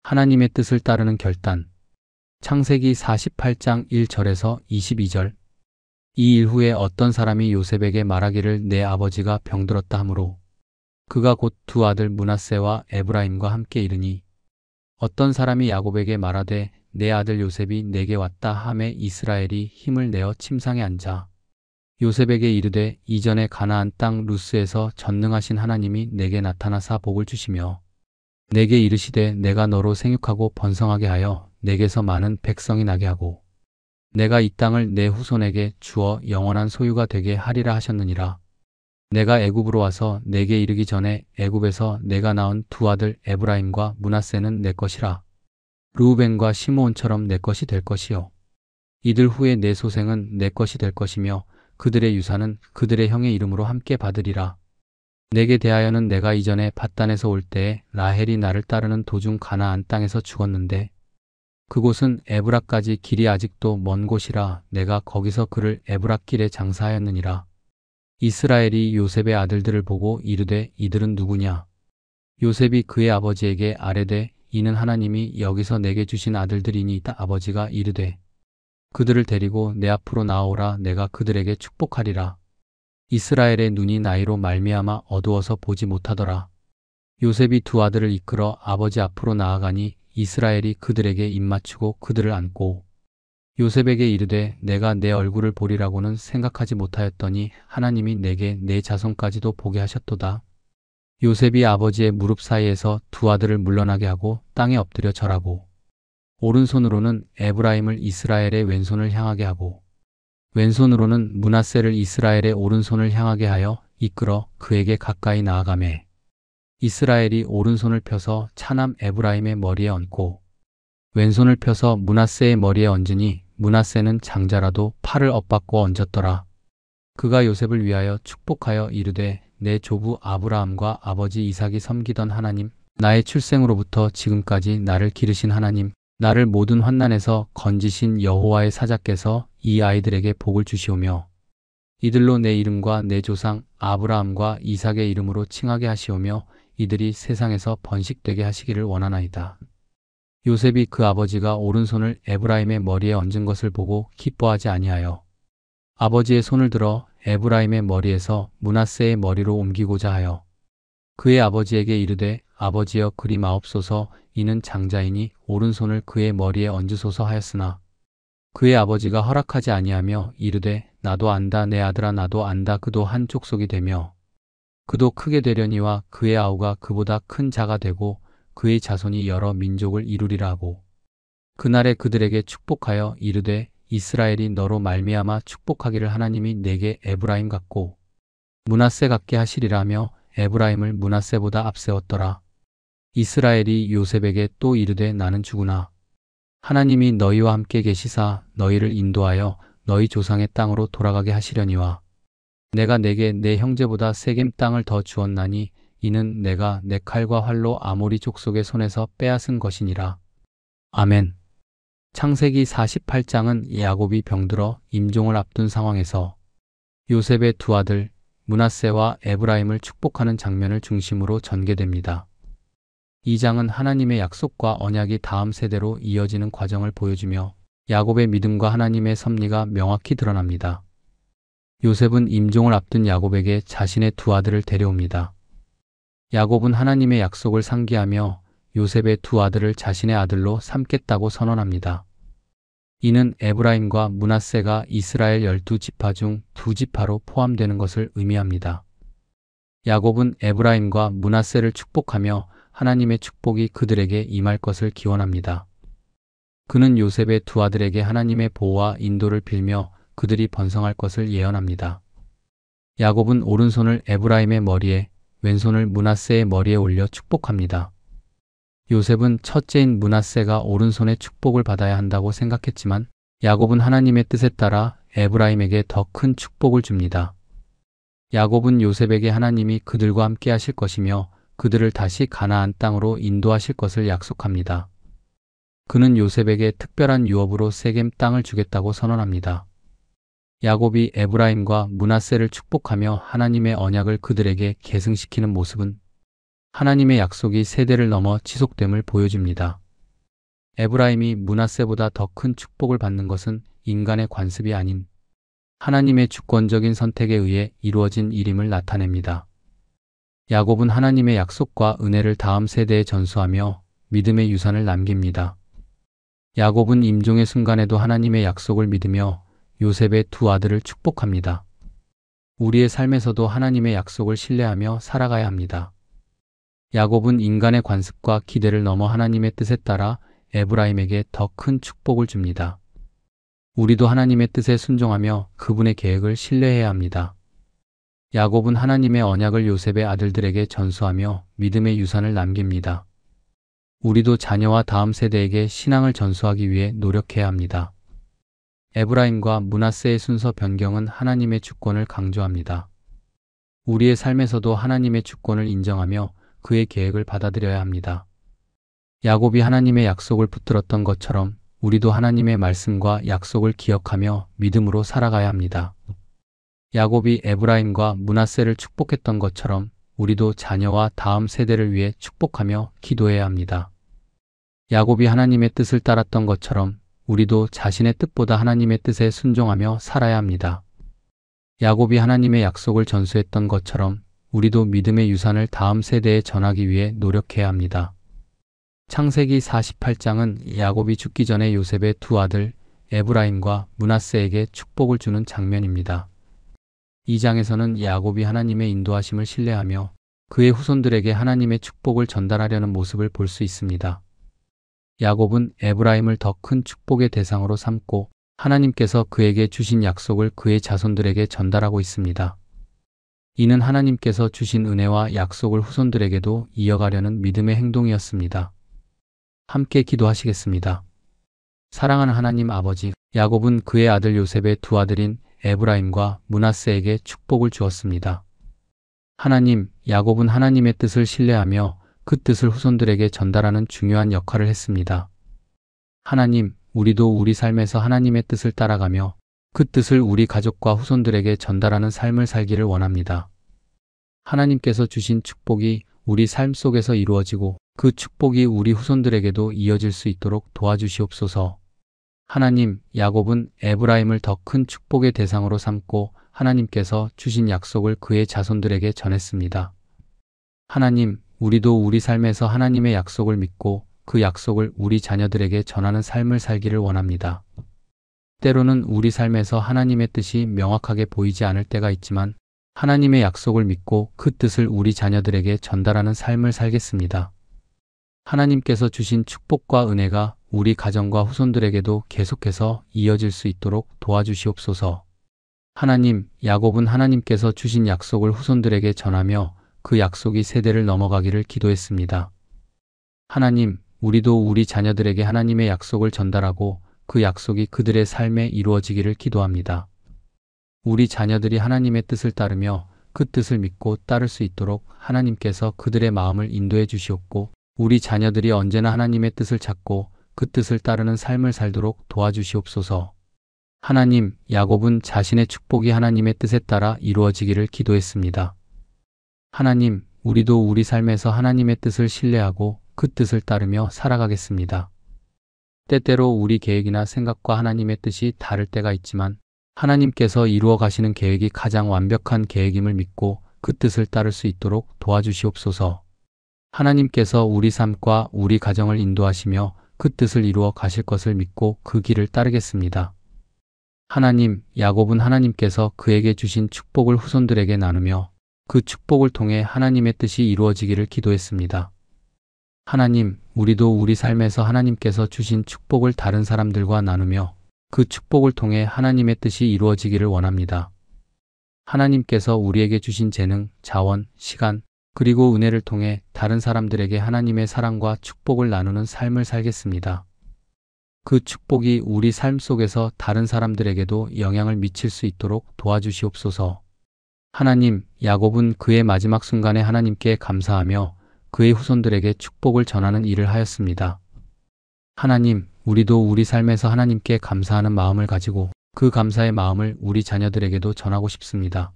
하나님의 뜻을 따르는 결단. 창세기 48장 1절에서 22절. 이 일 후에 어떤 사람이 요셉에게 말하기를 내 아버지가 병들었다 하므로 그가 곧 두 아들 므낫세와 에브라임과 함께 이르니 어떤 사람이 야곱에게 말하되 내 아들 요셉이 내게 왔다 하매 이스라엘이 힘을 내어 침상에 앉아 요셉에게 이르되 이전에 가나안 땅 루스에서 전능하신 하나님이 내게 나타나사 복을 주시며 내게 이르시되 내가 너로 생육하고 번성하게 하여 내게서 많은 백성이 나게 하고 내가 이 땅을 내 후손에게 주어 영원한 소유가 되게 하리라 하셨느니라. 내가 애굽으로 와서 내게 이르기 전에 애굽에서 내가 낳은 두 아들 에브라임과 므낫세는 내 것이라. 르우벤과 시므온처럼 내 것이 될 것이요 이들 후에 내 소생은 내 것이 될 것이며 그들의 유산은 그들의 형의 이름으로 함께 받으리라. 내게 대하여는 내가 이전에 밧단에서 올 때에 라헬이 나를 따르는 도중 가나안 땅에서 죽었는데 그곳은 에브라까지 길이 아직도 먼 곳이라 내가 거기서 그를 에브라길에 장사하였느니라. 이스라엘이 요셉의 아들들을 보고 이르되 이들은 누구냐? 요셉이 그의 아버지에게 아뢰되 이는 하나님이 여기서 내게 주신 아들들이니이다. 아버지가 이르되 그들을 데리고 내 앞으로 나오라. 내가 그들에게 축복하리라. 이스라엘의 눈이 나이로 말미암아 어두워서 보지 못하더라. 요셉이 두 아들을 이끌어 아버지 앞으로 나아가니 이스라엘이 그들에게 입맞추고 그들을 안고 요셉에게 이르되 내가 내 얼굴을 보리라고는 생각하지 못하였더니 하나님이 내게 내 자손까지도 보게 하셨도다. 요셉이 아버지의 무릎 사이에서 두 아들을 물러나게 하고 땅에 엎드려 절하고 오른손으로는 에브라임을 이스라엘의 왼손을 향하게 하고 왼손으로는 므낫세를 이스라엘의 오른손을 향하게 하여 이끌어 그에게 가까이 나아가매 이스라엘이 오른손을 펴서 차남 에브라임의 머리에 얹고 왼손을 펴서 므낫세의 머리에 얹으니 므낫세는 장자라도 팔을 엇받고 얹었더라. 그가 요셉을 위하여 축복하여 이르되 내 조부 아브라함과 아버지 이삭이 섬기던 하나님, 나의 출생으로부터 지금까지 나를 기르신 하나님, 나를 모든 환난에서 건지신 여호와의 사자께서 이 아이들에게 복을 주시오며 이들로 내 이름과 내 조상 아브라함과 이삭의 이름으로 칭하게 하시오며 이들이 세상에서 번식되게 하시기를 원하나이다. 요셉이 그 아버지가 오른손을 에브라임의 머리에 얹은 것을 보고 기뻐하지 아니하여 아버지의 손을 들어 에브라임의 머리에서 므낫세의 머리로 옮기고자 하여 그의 아버지에게 이르되 아버지여 그리 마옵소서. 이는 장자이니 오른손을 그의 머리에 얹으소서 하였으나 그의 아버지가 허락하지 아니하며 이르되 나도 안다. 내 아들아 나도 안다. 그도 한 족속이 되며 그도 크게 되려니와 그의 아우가 그보다 큰 자가 되고 그의 자손이 여러 민족을 이루리라 하고 그날에 그들에게 축복하여 이르되 이스라엘이 너로 말미암아 축복하기를 하나님이 내게 에브라임 같고 므낫세 같게 하시리라 하며 에브라임을 므낫세보다 앞세웠더라. 이스라엘이 요셉에게 또 이르되 나는 죽으나 하나님이 너희와 함께 계시사 너희를 인도하여 너희 조상의 땅으로 돌아가게 하시려니와 내가 내게 내 형제보다 세겜 땅을 더 주었나니 이는 내가 내 칼과 활로 아모리 족속의 손에서 빼앗은 것이니라. 아멘. 창세기 48장은 야곱이 병들어 임종을 앞둔 상황에서 요셉의 두 아들 므낫세와 에브라임을 축복하는 장면을 중심으로 전개됩니다. 이 장은 하나님의 약속과 언약이 다음 세대로 이어지는 과정을 보여주며 야곱의 믿음과 하나님의 섭리가 명확히 드러납니다. 요셉은 임종을 앞둔 야곱에게 자신의 두 아들을 데려옵니다. 야곱은 하나님의 약속을 상기하며 요셉의 두 아들을 자신의 아들로 삼겠다고 선언합니다. 이는 에브라임과 므낫세가 이스라엘 12지파 중 2지파로 포함되는 것을 의미합니다. 야곱은 에브라임과 므낫세를 축복하며 하나님의 축복이 그들에게 임할 것을 기원합니다. 그는 요셉의 두 아들에게 하나님의 보호와 인도를 빌며 그들이 번성할 것을 예언합니다. 야곱은 오른손을 에브라임의 머리에 왼손을 므낫세의 머리에 올려 축복합니다. 요셉은 첫째인 므낫세가 오른손의 축복을 받아야 한다고 생각했지만 야곱은 하나님의 뜻에 따라 에브라임에게 더 큰 축복을 줍니다. 야곱은 요셉에게 하나님이 그들과 함께 하실 것이며 그들을 다시 가나안 땅으로 인도하실 것을 약속합니다. 그는 요셉에게 특별한 유업으로 세겜 땅을 주겠다고 선언합니다. 야곱이 에브라임과 므낫세를 축복하며 하나님의 언약을 그들에게 계승시키는 모습은 하나님의 약속이 세대를 넘어 지속됨을 보여줍니다. 에브라임이 므낫세보다 더 큰 축복을 받는 것은 인간의 관습이 아닌 하나님의 주권적인 선택에 의해 이루어진 일임을 나타냅니다. 야곱은 하나님의 약속과 은혜를 다음 세대에 전수하며 믿음의 유산을 남깁니다. 야곱은 임종의 순간에도 하나님의 약속을 믿으며 요셉의 두 아들을 축복합니다. 우리의 삶에서도 하나님의 약속을 신뢰하며 살아가야 합니다. 야곱은 인간의 관습과 기대를 넘어 하나님의 뜻에 따라 에브라임에게 더 큰 축복을 줍니다. 우리도 하나님의 뜻에 순종하며 그분의 계획을 신뢰해야 합니다. 야곱은 하나님의 언약을 요셉의 아들들에게 전수하며 믿음의 유산을 남깁니다. 우리도 자녀와 다음 세대에게 신앙을 전수하기 위해 노력해야 합니다. 에브라임과 므낫세의 순서 변경은 하나님의 주권을 강조합니다. 우리의 삶에서도 하나님의 주권을 인정하며 그의 계획을 받아들여야 합니다. 야곱이 하나님의 약속을 붙들었던 것처럼 우리도 하나님의 말씀과 약속을 기억하며 믿음으로 살아가야 합니다. 야곱이 에브라임과 므낫세를 축복했던 것처럼 우리도 자녀와 다음 세대를 위해 축복하며 기도해야 합니다. 야곱이 하나님의 뜻을 따랐던 것처럼 우리도 자신의 뜻보다 하나님의 뜻에 순종하며 살아야 합니다. 야곱이 하나님의 약속을 전수했던 것처럼 우리도 믿음의 유산을 다음 세대에 전하기 위해 노력해야 합니다. 창세기 48장은 야곱이 죽기 전에 요셉의 두 아들 에브라임과 므낫세에게 축복을 주는 장면입니다. 이 장에서는 야곱이 하나님의 인도하심을 신뢰하며 그의 후손들에게 하나님의 축복을 전달하려는 모습을 볼 수 있습니다. 야곱은 에브라임을 더 큰 축복의 대상으로 삼고 하나님께서 그에게 주신 약속을 그의 자손들에게 전달하고 있습니다. 이는 하나님께서 주신 은혜와 약속을 후손들에게도 이어가려는 믿음의 행동이었습니다. 함께 기도하시겠습니다. 사랑하는 하나님 아버지, 야곱은 그의 아들 요셉의 두 아들인 에브라임과 므낫세에게 축복을 주었습니다. 하나님, 야곱은 하나님의 뜻을 신뢰하며 그 뜻을 후손들에게 전달하는 중요한 역할을 했습니다. 하나님, 우리도 우리 삶에서 하나님의 뜻을 따라가며 그 뜻을 우리 가족과 후손들에게 전달하는 삶을 살기를 원합니다. 하나님께서 주신 축복이 우리 삶 속에서 이루어지고 그 축복이 우리 후손들에게도 이어질 수 있도록 도와주시옵소서. 하나님, 야곱은 에브라임을 더 큰 축복의 대상으로 삼고 하나님께서 주신 약속을 그의 자손들에게 전했습니다. 하나님, 우리도 우리 삶에서 하나님의 약속을 믿고 그 약속을 우리 자녀들에게 전하는 삶을 살기를 원합니다. 때로는 우리 삶에서 하나님의 뜻이 명확하게 보이지 않을 때가 있지만 하나님의 약속을 믿고 그 뜻을 우리 자녀들에게 전달하는 삶을 살겠습니다. 하나님께서 주신 축복과 은혜가 우리 가정과 후손들에게도 계속해서 이어질 수 있도록 도와주시옵소서. 하나님, 야곱은 하나님께서 주신 약속을 후손들에게 전하며 그 약속이 세대를 넘어가기를 기도했습니다. 하나님, 우리도 우리 자녀들에게 하나님의 약속을 전달하고 그 약속이 그들의 삶에 이루어지기를 기도합니다. 우리 자녀들이 하나님의 뜻을 따르며 그 뜻을 믿고 따를 수 있도록 하나님께서 그들의 마음을 인도해 주시옵고 우리 자녀들이 언제나 하나님의 뜻을 찾고 그 뜻을 따르는 삶을 살도록 도와주시옵소서. 하나님, 야곱은 자신의 축복이 하나님의 뜻에 따라 이루어지기를 기도했습니다. 하나님, 우리도 우리 삶에서 하나님의 뜻을 신뢰하고 그 뜻을 따르며 살아가겠습니다. 때때로 우리 계획이나 생각과 하나님의 뜻이 다를 때가 있지만 하나님께서 이루어 가시는 계획이 가장 완벽한 계획임을 믿고 그 뜻을 따를 수 있도록 도와주시옵소서. 하나님께서 우리 삶과 우리 가정을 인도하시며 그 뜻을 이루어 가실 것을 믿고 그 길을 따르겠습니다. 하나님, 야곱은 하나님께서 그에게 주신 축복을 후손들에게 나누며 그 축복을 통해 하나님의 뜻이 이루어지기를 기도했습니다. 하나님, 우리도 우리 삶에서 하나님께서 주신 축복을 다른 사람들과 나누며 그 축복을 통해 하나님의 뜻이 이루어지기를 원합니다. 하나님께서 우리에게 주신 재능, 자원, 시간, 그리고 은혜를 통해 다른 사람들에게 하나님의 사랑과 축복을 나누는 삶을 살겠습니다. 그 축복이 우리 삶 속에서 다른 사람들에게도 영향을 미칠 수 있도록 도와주시옵소서. 하나님, 야곱은 그의 마지막 순간에 하나님께 감사하며 그의 후손들에게 축복을 전하는 일을 하였습니다. 하나님, 우리도 우리 삶에서 하나님께 감사하는 마음을 가지고 그 감사의 마음을 우리 자녀들에게도 전하고 싶습니다.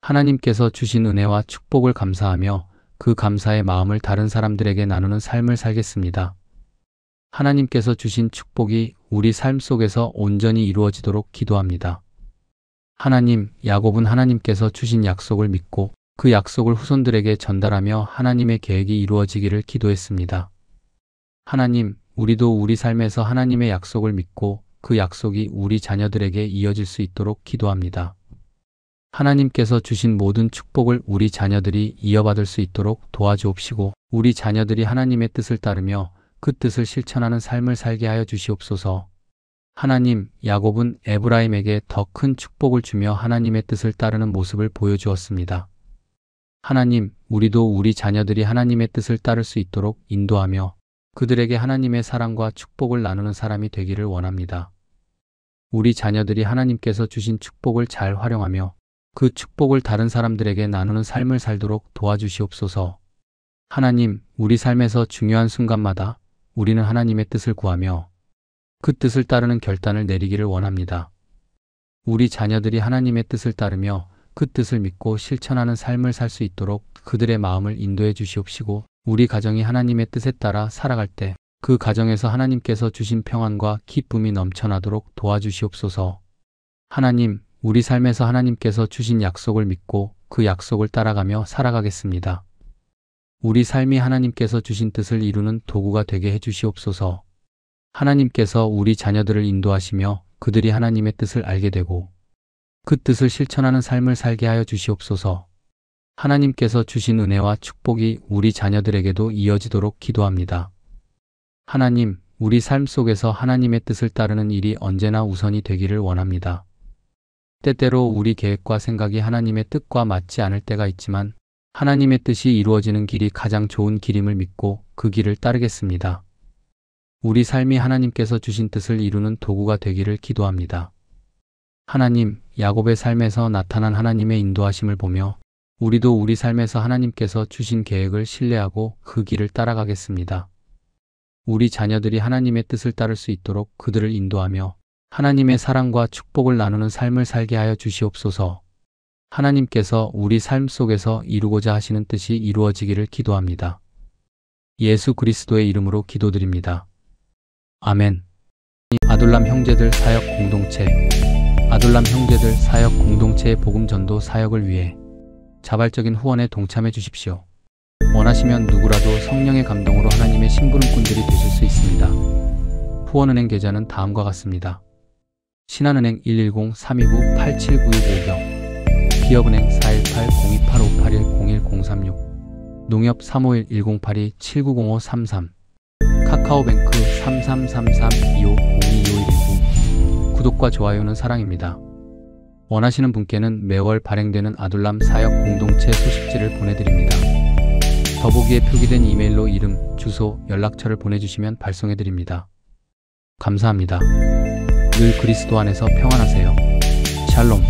하나님께서 주신 은혜와 축복을 감사하며 그 감사의 마음을 다른 사람들에게 나누는 삶을 살겠습니다. 하나님께서 주신 축복이 우리 삶 속에서 온전히 이루어지도록 기도합니다. 하나님, 야곱은 하나님께서 주신 약속을 믿고 그 약속을 후손들에게 전달하며 하나님의 계획이 이루어지기를 기도했습니다. 하나님, 우리도 우리 삶에서 하나님의 약속을 믿고 그 약속이 우리 자녀들에게 이어질 수 있도록 기도합니다. 하나님께서 주신 모든 축복을 우리 자녀들이 이어받을 수 있도록 도와주옵시고 우리 자녀들이 하나님의 뜻을 따르며 그 뜻을 실천하는 삶을 살게 하여 주시옵소서. 하나님, 야곱은 에브라임에게 더 큰 축복을 주며 하나님의 뜻을 따르는 모습을 보여주었습니다. 하나님, 우리도 우리 자녀들이 하나님의 뜻을 따를 수 있도록 인도하며 그들에게 하나님의 사랑과 축복을 나누는 사람이 되기를 원합니다. 우리 자녀들이 하나님께서 주신 축복을 잘 활용하며 그 축복을 다른 사람들에게 나누는 삶을 살도록 도와주시옵소서. 하나님, 우리 삶에서 중요한 순간마다 우리는 하나님의 뜻을 구하며 그 뜻을 따르는 결단을 내리기를 원합니다. 우리 자녀들이 하나님의 뜻을 따르며 그 뜻을 믿고 실천하는 삶을 살 수 있도록 그들의 마음을 인도해 주시옵시고 우리 가정이 하나님의 뜻에 따라 살아갈 때 그 가정에서 하나님께서 주신 평안과 기쁨이 넘쳐나도록 도와주시옵소서. 하나님, 우리 삶에서 하나님께서 주신 약속을 믿고 그 약속을 따라가며 살아가겠습니다. 우리 삶이 하나님께서 주신 뜻을 이루는 도구가 되게 해주시옵소서. 하나님께서 우리 자녀들을 인도하시며 그들이 하나님의 뜻을 알게 되고 그 뜻을 실천하는 삶을 살게 하여 주시옵소서. 하나님께서 주신 은혜와 축복이 우리 자녀들에게도 이어지도록 기도합니다. 하나님, 우리 삶 속에서 하나님의 뜻을 따르는 일이 언제나 우선이 되기를 원합니다. 때때로 우리 계획과 생각이 하나님의 뜻과 맞지 않을 때가 있지만 하나님의 뜻이 이루어지는 길이 가장 좋은 길임을 믿고 그 길을 따르겠습니다. 우리 삶이 하나님께서 주신 뜻을 이루는 도구가 되기를 기도합니다. 하나님, 야곱의 삶에서 나타난 하나님의 인도하심을 보며 우리도 우리 삶에서 하나님께서 주신 계획을 신뢰하고 그 길을 따라가겠습니다. 우리 자녀들이 하나님의 뜻을 따를 수 있도록 그들을 인도하며 하나님의 사랑과 축복을 나누는 삶을 살게 하여 주시옵소서. 하나님께서 우리 삶 속에서 이루고자 하시는 뜻이 이루어지기를 기도합니다. 예수 그리스도의 이름으로 기도드립니다. 아멘. 아둘람 형제들 사역 공동체. 아둘람 형제들 사역 공동체의 복음 전도 사역을 위해 자발적인 후원에 동참해 주십시오. 원하시면 누구라도 성령의 감동으로 하나님의 심부름꾼들이 되실 수 있습니다. 후원은행 계좌는 다음과 같습니다. 신한은행 110-329-8792-5경, 기업은행 418-028581-01036, 농협 351-1082-790533, 카카오뱅크 3333-2502-2519. 구독과 좋아요는 사랑입니다. 원하시는 분께는 매월 발행되는 아둘람 사역 공동체 소식지를 보내드립니다. 더보기에 표기된 이메일로 이름, 주소, 연락처를 보내주시면 발송해드립니다. 감사합니다. 늘 그리스도 안에서 평안하세요. 샬롬.